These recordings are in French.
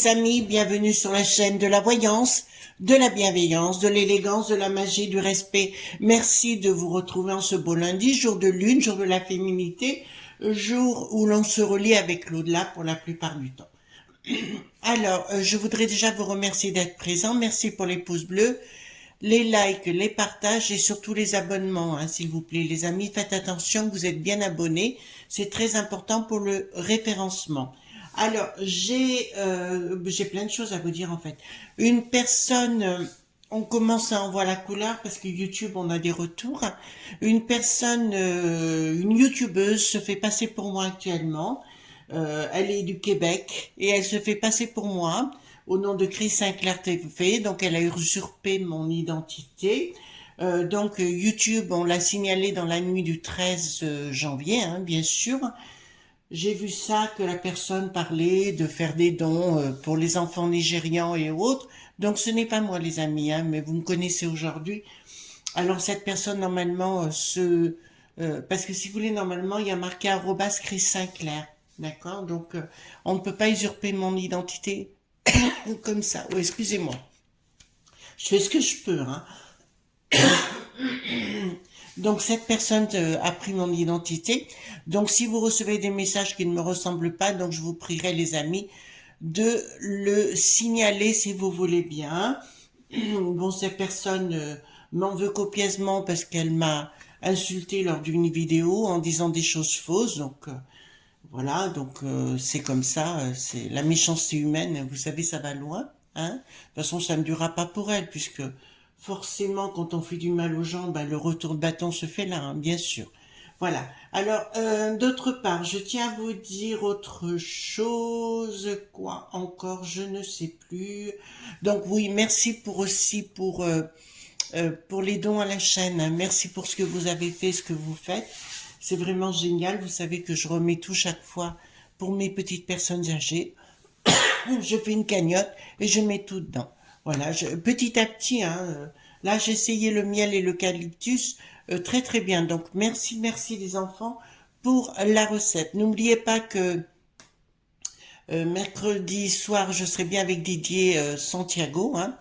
les amis, bienvenue sur la chaîne de la voyance, de la bienveillance, de l'élégance, de la magie, du respect. Merci de vous retrouver en ce beau lundi, jour de lune, jour de la féminité, jour où l'on se relie avec l'au-delà pour la plupart du temps. Alors, je voudrais déjà vous remercier d'être présent. Merci pour les pouces bleus, les likes, les partages et surtout les abonnements, hein, s'il vous plaît. Les amis, faites attention que vous êtes bien abonnés. C'est très important pour le référencement. Alors, j'ai plein de choses à vous dire en fait. Une personne, on commence à en voir la couleur parce que YouTube, on a des retours. Une personne, une YouTubeuse se fait passer pour moi actuellement. Elle est du Québec et elle se fait passer pour moi au nom de Chris Sinclair TV. Donc, elle a usurpé mon identité. YouTube, on l'a signalé dans la nuit du 13 janvier, hein, bien sûr. J'ai vu ça, que la personne parlait de faire des dons pour les enfants nigérians et autres. Donc ce n'est pas moi les amis, hein, mais vous me connaissez aujourd'hui. Alors cette personne normalement parce que si vous voulez normalement il y a marqué arrobas Chris Sinclair, d'accord. Donc on ne peut pas usurper mon identité comme ça. Oh, excusez-moi. Je fais ce que je peux, hein. Donc cette personne a pris mon identité. Donc si vous recevez des messages qui ne me ressemblent pas, donc je vous prierai les amis de le signaler si vous voulez bien. Bon, cette personne m'en veut copieusement parce qu'elle m'a insulté lors d'une vidéo en disant des choses fausses. Donc voilà, donc c'est comme ça, c'est la méchanceté humaine, vous savez, ça va loin. Hein. De toute façon, ça ne durera pas pour elle, puisque forcément, quand on fait du mal aux gens, ben, le retour de bâton se fait là, hein, bien sûr. Voilà. Alors, d'autre part, je tiens à vous dire autre chose. Quoi encore? Je ne sais plus. Donc oui, merci pour les dons à la chaîne. Hein. Merci pour ce que vous avez fait, ce que vous faites. C'est vraiment génial. Vous savez que je remets tout chaque fois pour mes petites personnes âgées. Je fais une cagnotte et je mets tout dedans. Voilà, petit à petit, hein, là j'ai essayé le miel et l'eucalyptus, très très bien. Donc merci les enfants pour la recette. N'oubliez pas que mercredi soir je serai bien avec Didier Santiago, hein,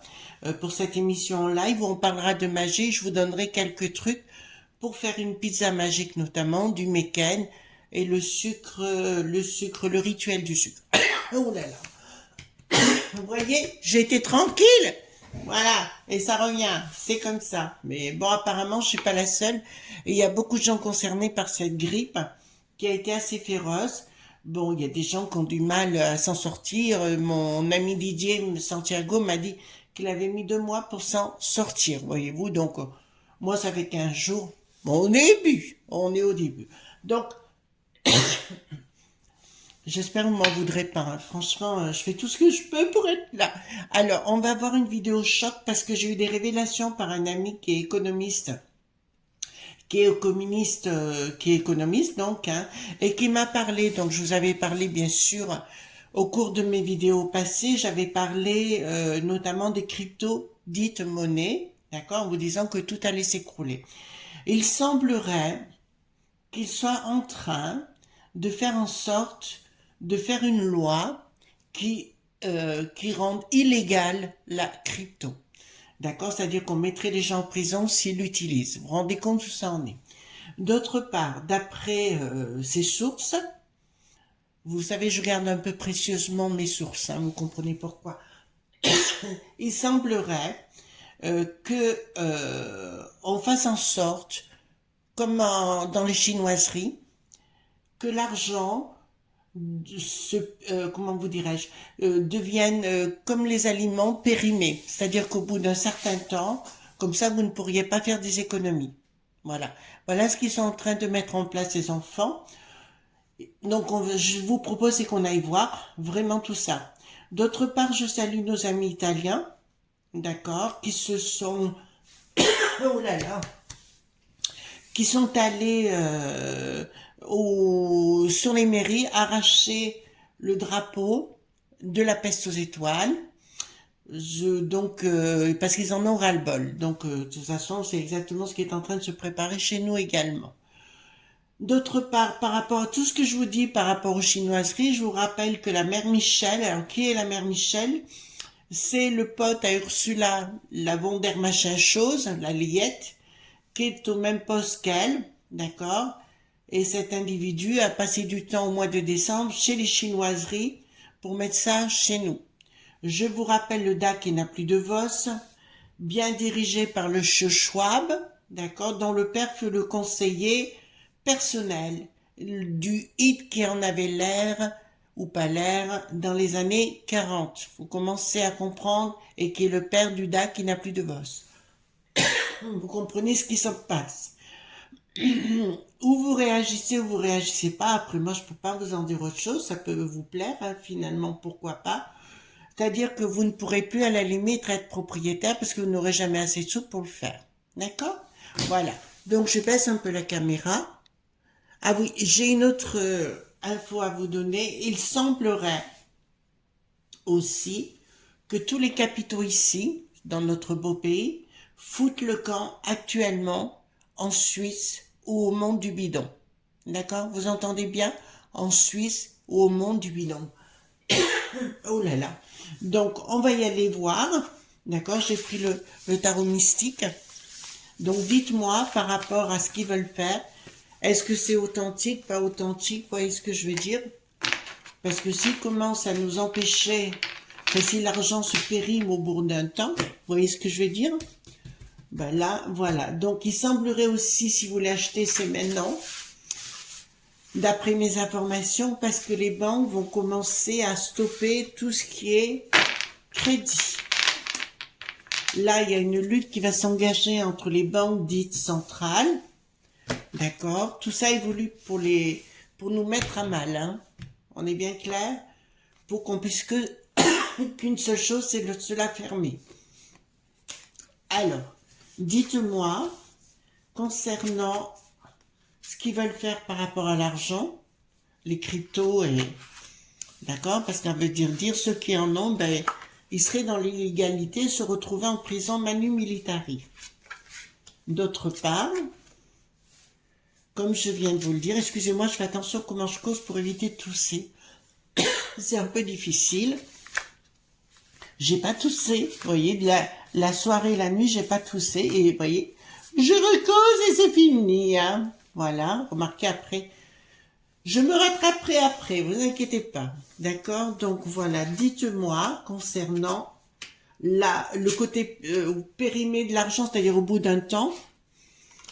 pour cette émission en live où on parlera de magie. Je vous donnerai quelques trucs pour faire une pizza magique, notamment du Meccan et le rituel du sucre. Oh là là. Vous voyez, j'ai été tranquille. Voilà, et ça revient, c'est comme ça. Mais bon, apparemment, je suis pas la seule. Et il y a beaucoup de gens concernés par cette grippe qui a été assez féroce. Bon, il y a des gens qui ont du mal à s'en sortir. Mon ami Didier Santiago m'a dit qu'il avait mis 2 mois pour s'en sortir, voyez-vous. Donc, moi, ça fait 15 jours. Bon, on est au début. Donc, j'espère que vous m'en voudrez pas. Hein. Franchement, je fais tout ce que je peux pour être là. Alors, on va voir une vidéo choc parce que j'ai eu des révélations par un ami qui est économiste, qui est économiste donc, hein, et qui m'a parlé. Donc, je vous avais parlé bien sûr au cours de mes vidéos passées. J'avais parlé notamment des cryptos dites monnaies, d'accord, en vous disant que tout allait s'écrouler. Il semblerait qu'il soit en train de faire en sorte de faire une loi qui rende illégale la crypto. D'accord? C'est-à-dire qu'on mettrait les gens en prison s'ils l'utilisent. Vous vous rendez compte où ça en est? D'autre part, d'après ces sources, vous savez, je garde un peu précieusement mes sources, hein, vous comprenez pourquoi. Il semblerait on fasse en sorte, comme dans les chinoiseries, que l'argent comment vous dirais-je, deviennent comme les aliments périmés. C'est-à-dire qu'au bout d'un certain temps, comme ça, vous ne pourriez pas faire des économies. Voilà. Voilà ce qu'ils sont en train de mettre en place les enfants. Donc, je vous propose c'est qu'on aille voir vraiment tout ça. D'autre part, je salue nos amis italiens, d'accord, qui se sont, oh là là, qui sont allés sur les mairies arracher le drapeau de la peste aux étoiles. Parce qu'ils en ont ras-le-bol. Donc, de toute façon, c'est exactement ce qui est en train de se préparer chez nous également. D'autre part, par rapport à tout ce que je vous dis par rapport aux chinoiseries, je vous rappelle que la mère Michel, alors qui est la mère Michel? C'est le pote à Ursula, la von der machin chose, la Liette, qui est au même poste qu'elle, d'accord? Et cet individu a passé du temps au mois de décembre chez les chinoiseries pour mettre ça chez nous. Je vous rappelle le DAC qui n'a plus de VOS, bien dirigé par le Schwab, d'accord, dont le père fut le conseiller personnel du hit qui en avait l'air ou pas l'air dans les années 40. Vous commencez à comprendre, et qui est le père du DAC qui n'a plus de VOS. Vous comprenez ce qui se passe. Ou vous réagissez ou vous réagissez pas. Après, moi, je peux pas vous en dire autre chose. Ça peut vous plaire, hein, finalement, pourquoi pas. C'est-à-dire que vous ne pourrez plus, à la limite, être propriétaire parce que vous n'aurez jamais assez de sous pour le faire. D'accord? Voilà. Donc, je baisse un peu la caméra. Ah oui, j'ai une autre info à vous donner. Il semblerait aussi que tous les capitaux ici, dans notre beau pays, foutent le camp actuellement en Suisse ou au monde du bidon. D'accord? Vous entendez bien? En Suisse ou au monde du bidon. Oh là là. Donc, on va y aller voir. D'accord? J'ai pris le tarot mystique. Donc, dites-moi par rapport à ce qu'ils veulent faire. Est-ce que c'est authentique, pas authentique? Vous voyez ce que je veux dire? Parce que s'ils commencent à nous empêcher, si l'argent se périme au bout d'un temps, vous voyez ce que je veux dire? Ben là, voilà. Donc, il semblerait aussi, si vous l'achetez, c'est maintenant, d'après mes informations, parce que les banques vont commencer à stopper tout ce qui est crédit. Là, il y a une lutte qui va s'engager entre les banques dites centrales. D'accord? Tout ça évolue pour nous mettre à mal, hein. On est bien clair? Pour qu'on puisse qu'une seule chose, c'est de se la fermer. Alors, dites-moi, concernant ce qu'ils veulent faire par rapport à l'argent, les cryptos, d'accord? Parce qu'on veut dire ceux qui en ont, ben, ils seraient dans l'illégalité, se retrouver en prison manu militari. D'autre part, comme je viens de vous le dire, excusez-moi, je fais attention à comment je cause pour éviter de tousser. C'est un peu difficile. J'ai pas toussé, vous voyez, la soirée, la nuit, j'ai pas toussé, et vous voyez, je recose et c'est fini, hein. Voilà, remarquez après. Je me rattraperai après, vous inquiétez pas. D'accord? Donc voilà, dites-moi concernant le côté périmé de l'argent, c'est-à-dire au bout d'un temps,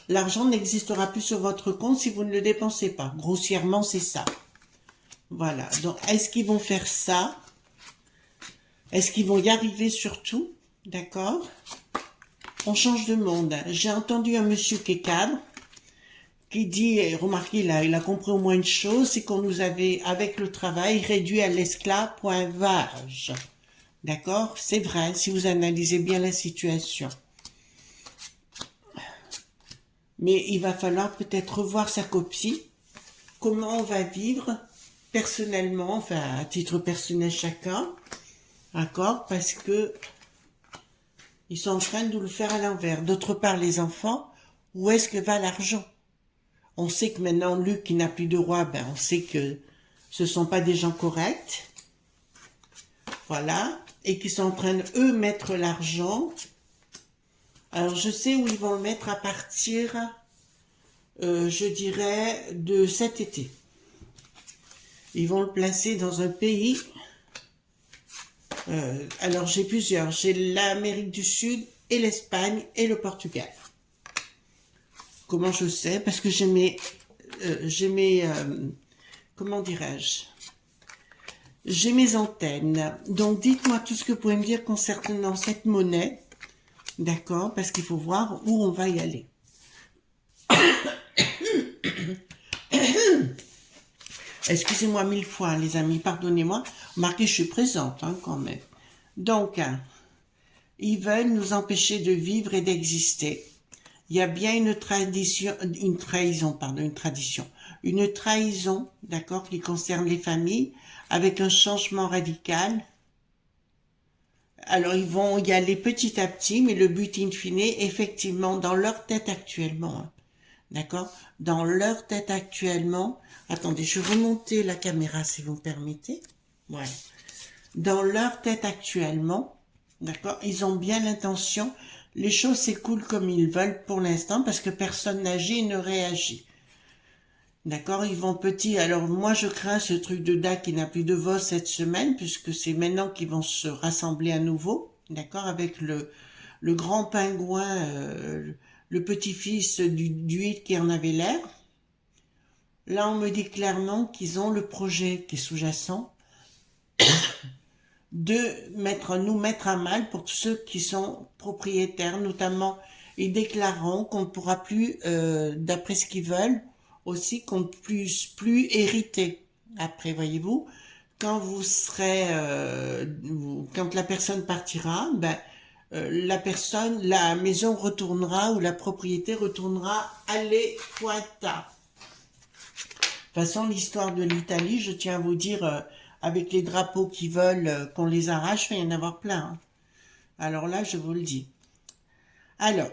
l'argent n'existera plus sur votre compte si vous ne le dépensez pas. Grossièrement, c'est ça. Voilà. Donc, est-ce qu'ils vont faire ça? Est-ce qu'ils vont y arriver surtout? D'accord? On change de monde. J'ai entendu un monsieur qui est cadre, qui dit, remarquez, il a compris au moins une chose, c'est qu'on nous avait, avec le travail, réduit à l'esclavage. D'accord? C'est vrai, si vous analysez bien la situation. Mais il va falloir peut-être revoir sa copie. Comment on va vivre personnellement, enfin à titre personnel chacun, d'accord? Parce que ils sont en train de nous le faire à l'envers. D'autre part, les enfants, où est-ce que va l'argent? On sait que maintenant, Luc, qui n'a plus de roi, ben on sait que ce sont pas des gens corrects. Voilà. Et qui sont en train de, eux, mettre l'argent. Alors, je sais où ils vont le mettre à partir, je dirais, de cet été. Ils vont le placer dans un pays. Alors, j'ai plusieurs. J'ai l'Amérique du Sud et l'Espagne et le Portugal. Comment je sais? Parce que j'ai mes comment dirais-je? J'ai mes antennes. Donc, dites-moi tout ce que vous pouvez me dire concernant cette monnaie. D'accord? Parce qu'il faut voir où on va y aller. Excusez-moi 1000 fois, les amis, pardonnez-moi. Remarquez, je suis présente, hein, quand même. Donc, ils veulent nous empêcher de vivre et d'exister. Il y a bien une trahison, d'accord, qui concerne les familles, avec un changement radical. Alors, ils vont y aller petit à petit, mais le but in fine, effectivement, dans leur tête actuellement, hein, d'accord? Dans leur tête actuellement, attendez, je vais remonter la caméra si vous me permettez. Voilà. Dans leur tête actuellement, d'accord, ils ont bien l'intention, les choses s'écoulent comme ils veulent pour l'instant parce que personne n'agit et ne réagit. D'accord, ils vont petit. Alors moi je crains ce truc de DAC qui n'a plus de voix cette semaine puisque c'est maintenant qu'ils vont se rassembler à nouveau. D'accord, avec le grand pingouin, le petit-fils du hit qui en avait l'air. Là on me dit clairement qu'ils ont le projet qui est sous-jacent de nous mettre à mal pour tous ceux qui sont propriétaires, notamment ils déclareront qu'on ne pourra plus, d'après ce qu'ils veulent, aussi qu'on ne puisse plus hériter. Après, voyez-vous, quand vous serez, quand la personne partira, ben, la maison retournera ou la propriété retournera à l'Equata. De toute façon, l'histoire de l'Italie, je tiens à vous dire, avec les drapeaux qui veulent qu'on les arrache, il va y en avoir plein. Hein. Alors là, je vous le dis. Alors,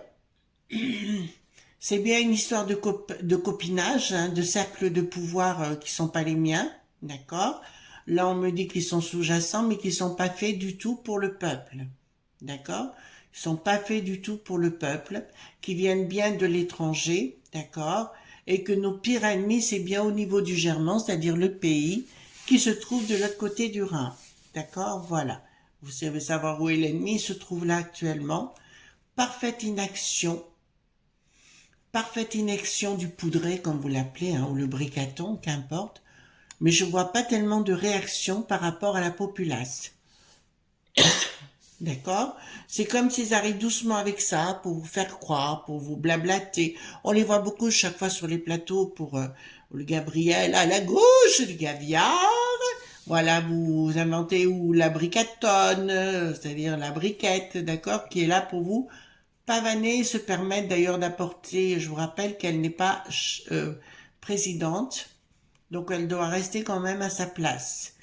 c'est bien une histoire de copinage, hein, de cercles de pouvoir qui sont pas les miens, d'accord? Là, on me dit qu'ils sont sous-jacents, mais qu'ils sont pas faits du tout pour le peuple, d'accord? Ils sont pas faits du tout pour le peuple, qui viennent bien de l'étranger, d'accord? Et que nos pires ennemis, c'est bien au niveau du Germain, c'est-à-dire le pays, qui se trouve de l'autre côté du Rhin. D'accord? Voilà. Vous savez savoir où est l'ennemi, il se trouve là actuellement. Parfaite inaction du poudré, comme vous l'appelez, hein, ou le bricaton, qu'importe. Mais je vois pas tellement de réaction par rapport à la populace. D'accord? C'est comme s'ils arrivent doucement avec ça pour vous faire croire, pour vous blablater. On les voit beaucoup chaque fois sur les plateaux pour le Gabriel à la gauche, le Gaviard. Voilà, vous inventez ou la bricatonne, c'est-à-dire la briquette, d'accord, qui est là pour vous pavaner, se permettre d'ailleurs d'apporter, je vous rappelle qu'elle n'est pas présidente, donc elle doit rester quand même à sa place.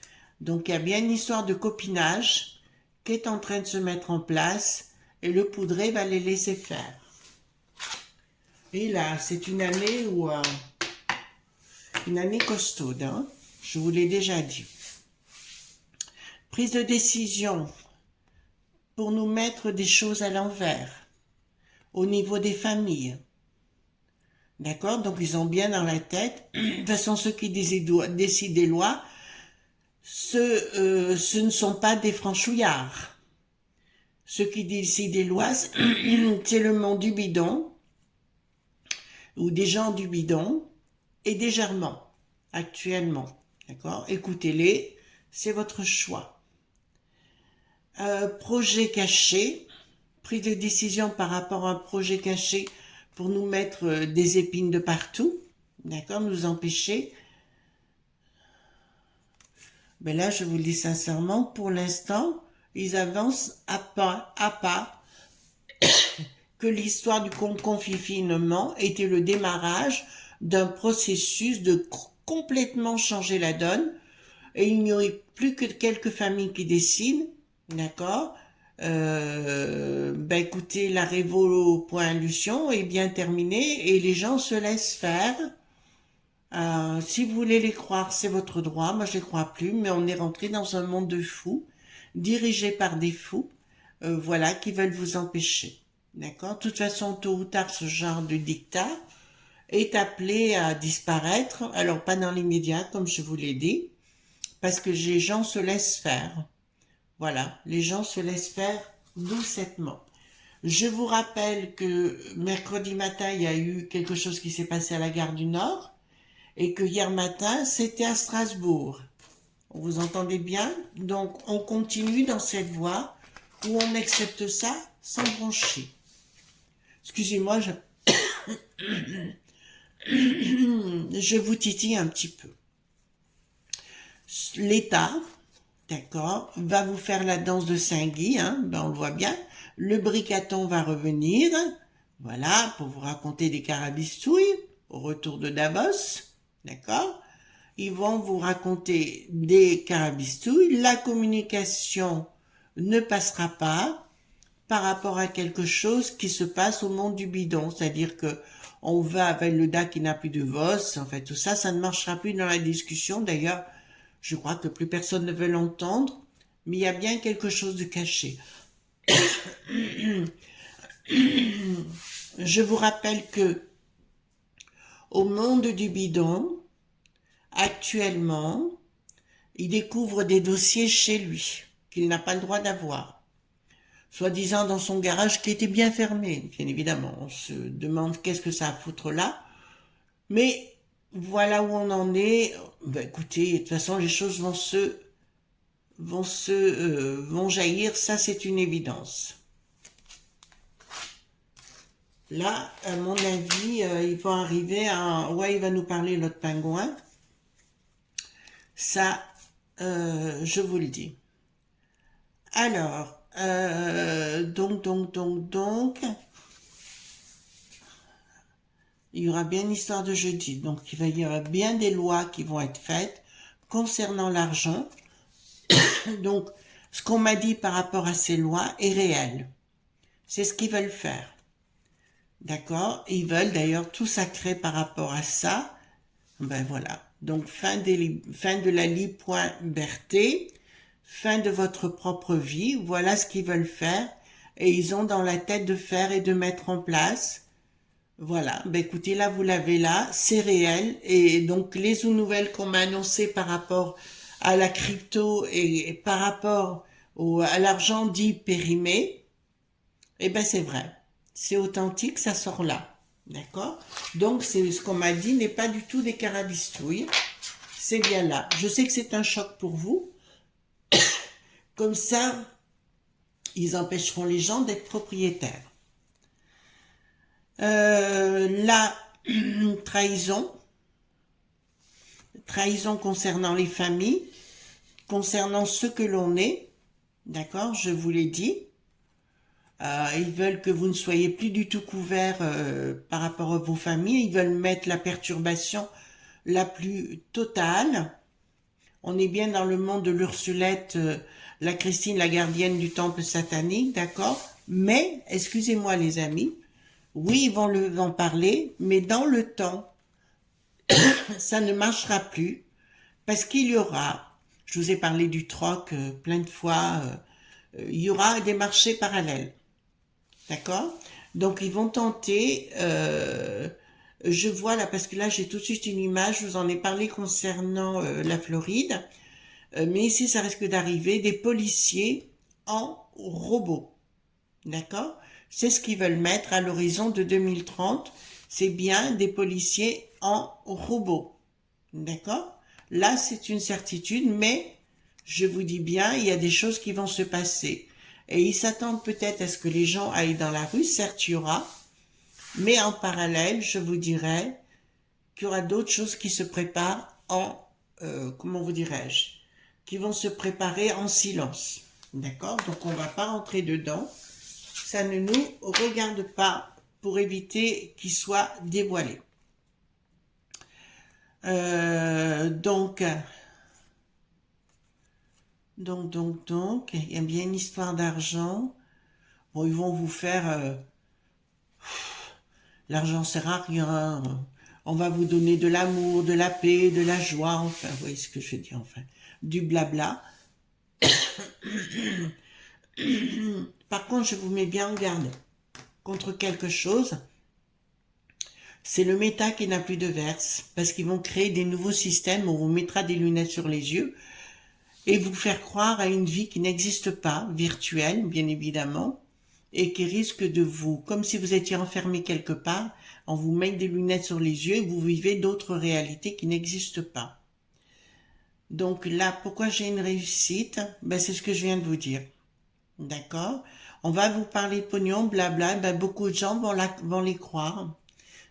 Donc il y a bien une histoire de copinage qui est en train de se mettre en place et le poudré va les laisser faire. Et là, c'est une année où une année costaude, hein, je vous l'ai déjà dit. Prise de décision pour nous mettre des choses à l'envers au niveau des familles. D'accord? Donc ils ont bien dans la tête. De toute façon, ceux qui décident des lois, ce ne sont pas des franchouillards. Ceux qui décident des lois, c'est le monde du bidon, ou des gens du bidon, et des Germains, actuellement. D'accord? Écoutez-les, c'est votre choix. Projet caché, prise de décision par rapport à un projet caché pour nous mettre des épines de partout, d'accord, nous empêcher. Mais là, je vous le dis sincèrement, pour l'instant, ils avancent à pas, que l'histoire du confinement était le démarrage d'un processus de complètement changer la donne, et il n'y aurait plus que quelques familles qui décident, d'accord. Écoutez, la Révo.Lution est bien terminée et les gens se laissent faire. Si vous voulez les croire, c'est votre droit. Moi, je les crois plus, mais on est rentré dans un monde de fous, dirigé par des fous, voilà, qui veulent vous empêcher. D'accord? De toute façon, tôt ou tard, ce genre de dictat est appelé à disparaître. Alors, pas dans les médias, comme je vous l'ai dit, parce que les gens se laissent faire. Voilà, les gens se laissent faire doucettement. Je vous rappelle que mercredi matin, il y a eu quelque chose qui s'est passé à la gare du Nord et que hier matin, c'était à Strasbourg. Vous entendez bien? Donc, on continue dans cette voie où on accepte ça sans broncher. Excusez-moi, je vous titille un petit peu. L'État, d'accord, va vous faire la danse de Saint-Guy, hein, on le voit bien. Le bricaton va revenir, voilà, pour vous raconter des carabistouilles au retour de Davos, d'accord. Ils vont vous raconter des carabistouilles. La communication ne passera pas par rapport à quelque chose qui se passe au monde du bidon, c'est-à-dire que on va avec le DA qui n'a plus de VOS, en fait, tout ça, ça ne marchera plus dans la discussion. D'ailleurs, je crois que plus personne ne veut l'entendre, mais il y a bien quelque chose de caché. Je vous rappelle que au monde du bidon, actuellement, il découvre des dossiers chez lui qu'il n'a pas le droit d'avoir. Soi-disant dans son garage qui était bien fermé, bien évidemment. On se demande qu'est-ce que ça a à foutre là. Mais voilà où on en est. Ben, écoutez, de toute façon, les choses vont jaillir, ça c'est une évidence. Là, à mon avis, ils vont arriver à... Ouais, il va nous parler, l'autre pingouin. Ça, je vous le dis. Alors, donc, il y aura bien une histoire de jeudi. Donc, il y aura bien des lois qui vont être faites concernant l'argent. Donc, ce qu'on m'a dit par rapport à ces lois est réel. C'est ce qu'ils veulent faire. D'accord? Ils veulent d'ailleurs tout sacrer par rapport à ça. Ben voilà. Donc, fin de la liberté, fin de votre propre vie. Voilà ce qu'ils veulent faire. Et ils ont dans la tête de faire et de mettre en place. Voilà. Ben écoutez, là, vous l'avez là. C'est réel. Et donc, les nouvelles qu'on m'a annoncées par rapport à la crypto et par rapport à l'argent dit périmé, eh ben, c'est vrai. C'est authentique, ça sort là. D'accord? Donc, c'est ce qu'on m'a dit n'est pas du tout des carabistouilles. C'est bien là. Je sais que c'est un choc pour vous. Comme ça, ils empêcheront les gens d'être propriétaires. La trahison concernant les familles, concernant ce que l'on est. D'accord? Je vous l'ai dit. Ils veulent que vous ne soyez plus du tout couvert par rapport à vos familles. Ils veulent mettre la perturbation la plus totale. On est bien dans le monde de l'Ursulette, la Christine, la gardienne du temple satanique, d'accord? Mais, excusez-moi les amis, oui, ils vont en parler, mais dans le temps, ça ne marchera plus parce qu'il y aura, je vous ai parlé du troc plein de fois, il y aura des marchés parallèles. D'accord? Donc, ils vont tenter, je vois là, parce que là, j'ai tout de suite une image, je vous en ai parlé concernant la Floride, mais ici, ça risque d'arriver, des policiers en robots. D'accord? C'est ce qu'ils veulent mettre à l'horizon de 2030, c'est bien des policiers en robots. D'accord? Là, c'est une certitude, mais je vous dis bien, il y a des choses qui vont se passer. Et ils s'attendent peut-être à ce que les gens aillent dans la rue, certes il y aura, mais en parallèle, je vous dirais qu'il y aura d'autres choses qui se préparent comment vous dirais-je, qui vont se préparer en silence. D'accord? Donc on ne va pas rentrer dedans, ça ne nous regarde pas pour éviter qu'il soit dévoilé. Donc, il y a bien une histoire d'argent. Bon, ils vont vous faire... l'argent sert à rien. On va vous donner de l'amour, de la paix, de la joie. Enfin, vous voyez ce que je veux dire, enfin. Du blabla. Par contre, je vous mets bien en garde contre quelque chose. C'est le méta qui n'a plus de verse. Parce qu'ils vont créer des nouveaux systèmes. On vous mettra des lunettes sur les yeux. Et vous faire croire à une vie qui n'existe pas, virtuelle, bien évidemment, et qui risque de vous, comme si vous étiez enfermé quelque part, on vous met des lunettes sur les yeux et vous vivez d'autres réalités qui n'existent pas. Donc là, pourquoi j'ai une réussite? Ben, c'est ce que je viens de vous dire. D'accord? On va vous parler de pognon, blabla, ben, beaucoup de gens vont les croire.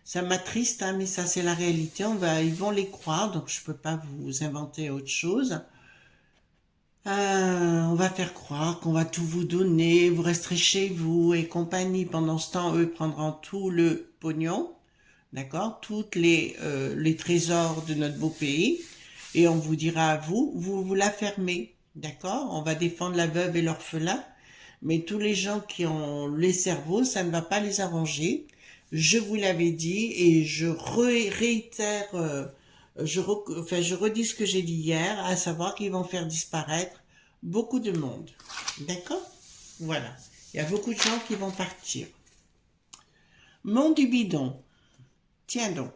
Ça m'attriste, hein, mais ça c'est la réalité, ils vont les croire, donc je peux pas vous inventer autre chose. On va faire croire qu'on va tout vous donner, vous resterez chez vous et compagnie. Pendant ce temps, eux prendront tout le pognon, d'accord, toutes les trésors de notre beau pays, et on vous dira à vous la fermez, d'accord. On va défendre la veuve et l'orphelin, mais tous les gens qui ont les cerveaux, ça ne va pas les arranger. Je vous l'avais dit et je réitère, je redis ce que j'ai dit hier, à savoir qu'ils vont faire disparaître beaucoup de monde. D'accord? Voilà. Il y a beaucoup de gens qui vont partir. Monde du bidon. Tiens donc.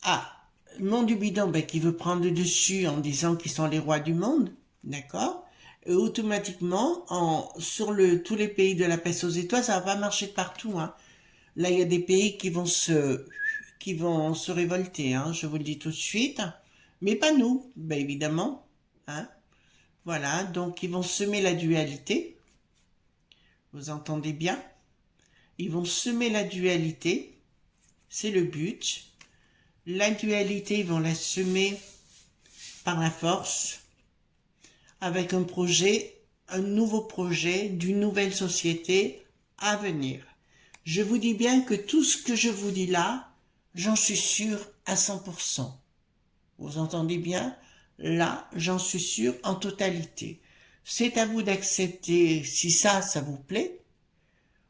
Ah, monde du bidon, ben, qui veut prendre le dessus en disant qu'ils sont les rois du monde. D'accord? Et automatiquement, sur tous les pays de la peste aux étoiles, ça va pas marcher de partout, hein. Là, il y a des pays qui vont se révolter, hein, je vous le dis tout de suite. Mais pas nous, ben évidemment, hein. Voilà, donc ils vont semer la dualité. Vous entendez bien? Ils vont semer la dualité. C'est le but. La dualité, ils vont la semer par la force, avec un projet, un nouveau projet d'une nouvelle société à venir. Je vous dis bien que tout ce que je vous dis là, j'en suis sûr à 100%. Vous entendez bien? Là, j'en suis sûr en totalité. C'est à vous d'accepter si ça vous plaît,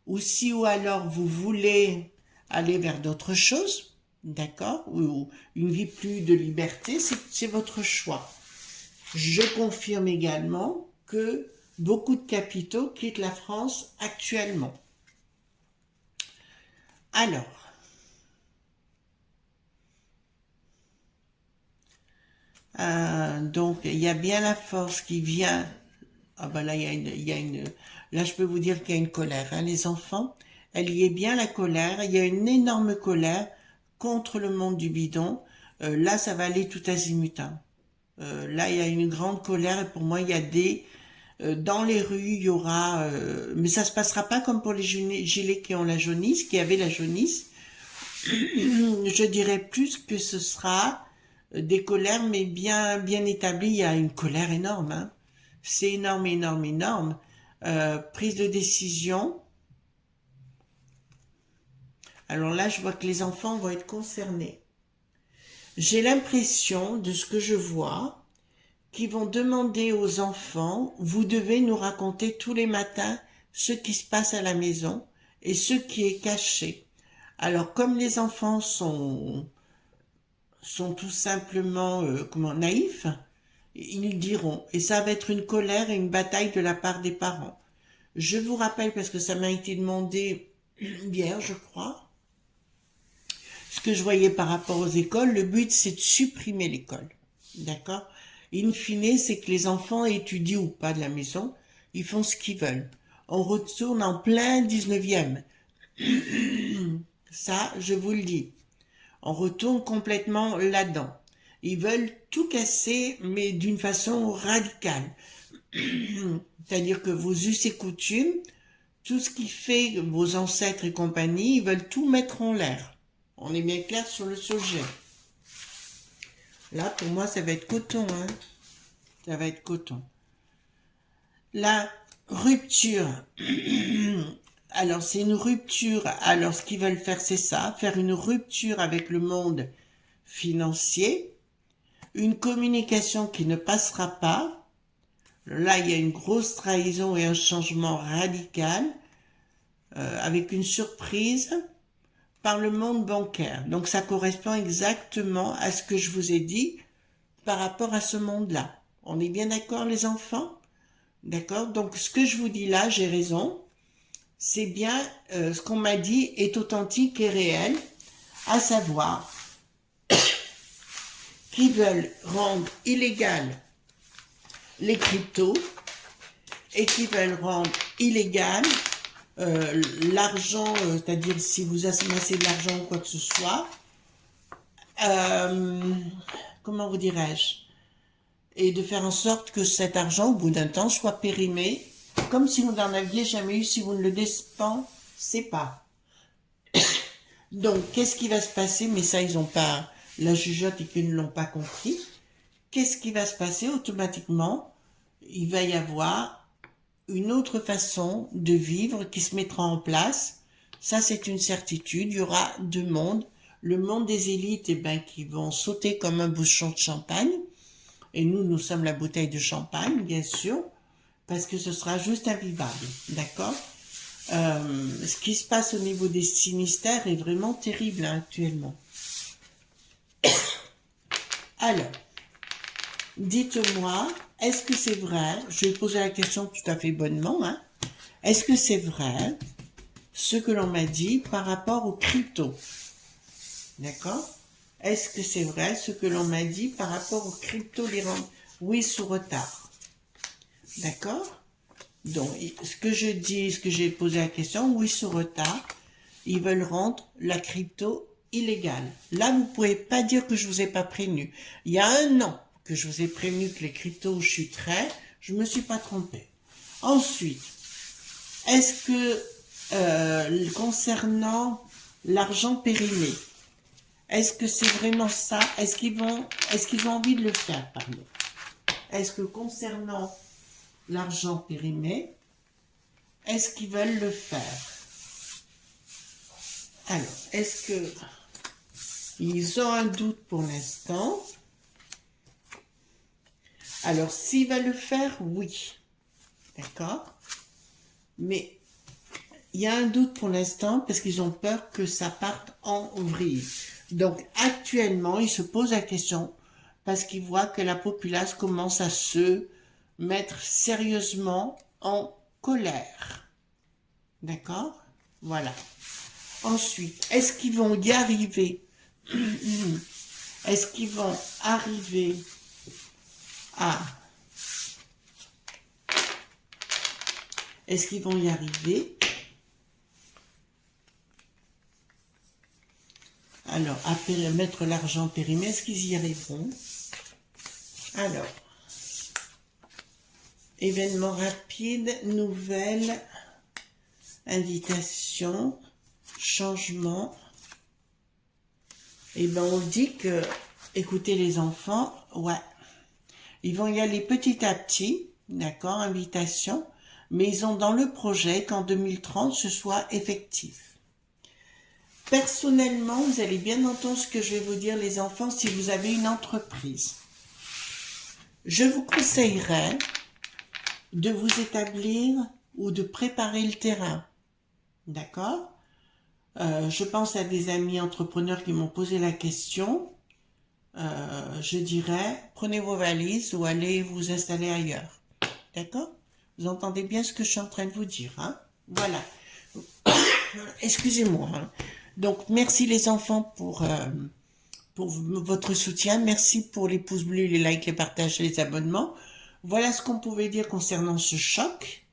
ou alors vous voulez aller vers d'autres choses, d'accord? Ou une vie plus de liberté, c'est votre choix. Je confirme également que beaucoup de capitaux quittent la France actuellement. Alors, donc il y a bien la force qui vient. Ah ben là, là je peux vous dire qu'il y a une colère, hein, les enfants. Elle y est bien la colère. Il y a une énorme colère contre le monde du bidon. Là, ça va aller tout azimut, hein. Là, il y a une grande colère et pour moi, il y a dans les rues, il y aura, mais ça se passera pas comme pour les gilets qui ont la jaunisse, qui avaient la jaunisse. Je dirais plus que ce sera des colères, mais bien établies. Il y a une colère énorme, hein. C'est énorme, énorme, énorme. Prise de décision. Alors là, je vois que les enfants vont être concernés. J'ai l'impression, de ce que je vois, qu'ils vont demander aux enfants, vous devez nous raconter tous les matins ce qui se passe à la maison et ce qui est caché. Alors, comme les enfants sont tout simplement naïfs, ils diront. Et ça va être une colère et une bataille de la part des parents. Je vous rappelle, parce que ça m'a été demandé hier, je crois, ce que je voyais par rapport aux écoles, le but c'est de supprimer l'école. D'accord? In fine, c'est que les enfants étudient ou pas de la maison, ils font ce qu'ils veulent. On retourne en plein 19e. Ça, je vous le dis. On retourne complètement là-dedans. Ils veulent tout casser, mais d'une façon radicale. C'est-à-dire que vos us et coutumes, tout ce qui fait vos ancêtres et compagnie, ils veulent tout mettre en l'air. On est bien clair sur le sujet. Là, pour moi, ça va être coton, hein. Ça va être coton. La rupture. Alors, c'est une rupture. Alors, ce qu'ils veulent faire, c'est ça. Faire une rupture avec le monde financier. Une communication qui ne passera pas. Là, il y a une grosse trahison et un changement radical. Avec une surprise par le monde bancaire. Donc, ça correspond exactement à ce que je vous ai dit par rapport à ce monde-là. On est bien d'accord, les enfants? D'accord? Donc, ce que je vous dis là, j'ai raison. C'est bien ce qu'on m'a dit est authentique et réel, à savoir qu'ils veulent rendre illégal les cryptos et qu'ils veulent rendre illégal l'argent, c'est-à-dire si vous amassez de l'argent ou quoi que ce soit, comment vous dirais-je, et de faire en sorte que cet argent, au bout d'un temps, soit périmé, comme si vous n'en aviez jamais eu, si vous ne le dépensez pas. Donc, qu'est-ce qui va se passer? Mais ça, ils n'ont pas la jugeote et qu'ils ne l'ont pas compris. Qu'est-ce qui va se passer? Automatiquement, il va y avoir une autre façon de vivre qui se mettra en place. Ça, c'est une certitude. Il y aura deux mondes. Le monde des élites, qui vont sauter comme un bouchon de champagne. Et nous sommes la bouteille de champagne, bien sûr, parce que ce sera juste invivable. D'accord? Ce qui se passe au niveau des sinistères est vraiment terrible hein, actuellement. Alors, dites-moi, est-ce que c'est vrai, je vais poser la question tout à fait bonnement, hein, est-ce que c'est vrai ce que l'on m'a dit par rapport aux cryptos? D'accord? Est-ce que c'est vrai ce que l'on m'a dit par rapport aux cryptos, les rendre oui sous retard? D'accord? Donc, ce que je dis, ce que j'ai posé la question, oui sous retard, ils veulent rendre la crypto illégale. Là, vous pouvez pas dire que je vous ai pas prévenu. Il y a un an que je vous ai prévenu que les cryptos chuteraient, je me suis pas trompé. Ensuite, est-ce que concernant l'argent périmé, est-ce que c'est vraiment ça? Est-ce qu'ils ont envie de le faire, pardon? Est-ce que concernant l'argent périmé, est-ce qu'ils veulent le faire? Alors, est-ce que ils ont un doute pour l'instant? Alors, s'ils veulent le faire, oui. D'accord? Mais il y a un doute pour l'instant parce qu'ils ont peur que ça parte en vrille. Donc, actuellement, ils se posent la question parce qu'ils voient que la populace commence à se mettre sérieusement en colère. D'accord? Voilà. Ensuite, est-ce qu'ils vont y arriver? Est-ce qu'ils vont arriver à... Est-ce qu'ils vont y arriver? Alors, à mettre l'argent périmé, est-ce qu'ils y arriveront? Alors, événement rapide, nouvelle, invitation, changement. Et ben on dit que, écoutez les enfants, ouais, ils vont y aller petit à petit, d'accord, invitation, mais ils ont dans le projet qu'en 2030 ce soit effectif. Personnellement, vous allez bien entendre ce que je vais vous dire les enfants si vous avez une entreprise. Je vous conseillerais de vous établir ou de préparer le terrain. D'accord? Je pense à des amis entrepreneurs qui m'ont posé la question. Je dirais, prenez vos valises ou allez vous installer ailleurs. D'accord? Vous entendez bien ce que je suis en train de vous dire, hein? Voilà. Excusez-moi. Hein. Donc, merci les enfants pour votre soutien. Merci pour les pouces bleus, les likes, les partages, les abonnements. Voilà ce qu'on pouvait dire concernant ce choc.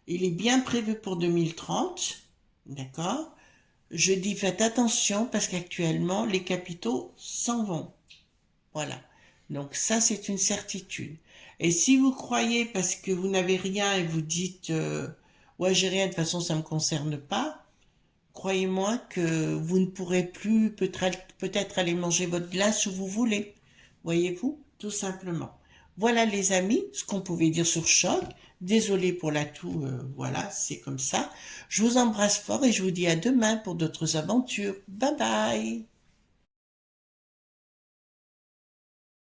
Il est bien prévu pour 2030. D'accord? Je dis faites attention parce qu'actuellement, les capitaux s'en vont. Voilà. Donc ça, c'est une certitude. Et si vous croyez parce que vous n'avez rien et vous dites ouais, j'ai rien, de toute façon, ça me concerne pas, croyez-moi que vous ne pourrez plus peut-être aller manger votre glace où vous voulez. Voyez-vous? Tout simplement. Voilà les amis, ce qu'on pouvait dire sur Choc. Désolé pour la toux, voilà, c'est comme ça. Je vous embrasse fort et je vous dis à demain pour d'autres aventures. Bye bye!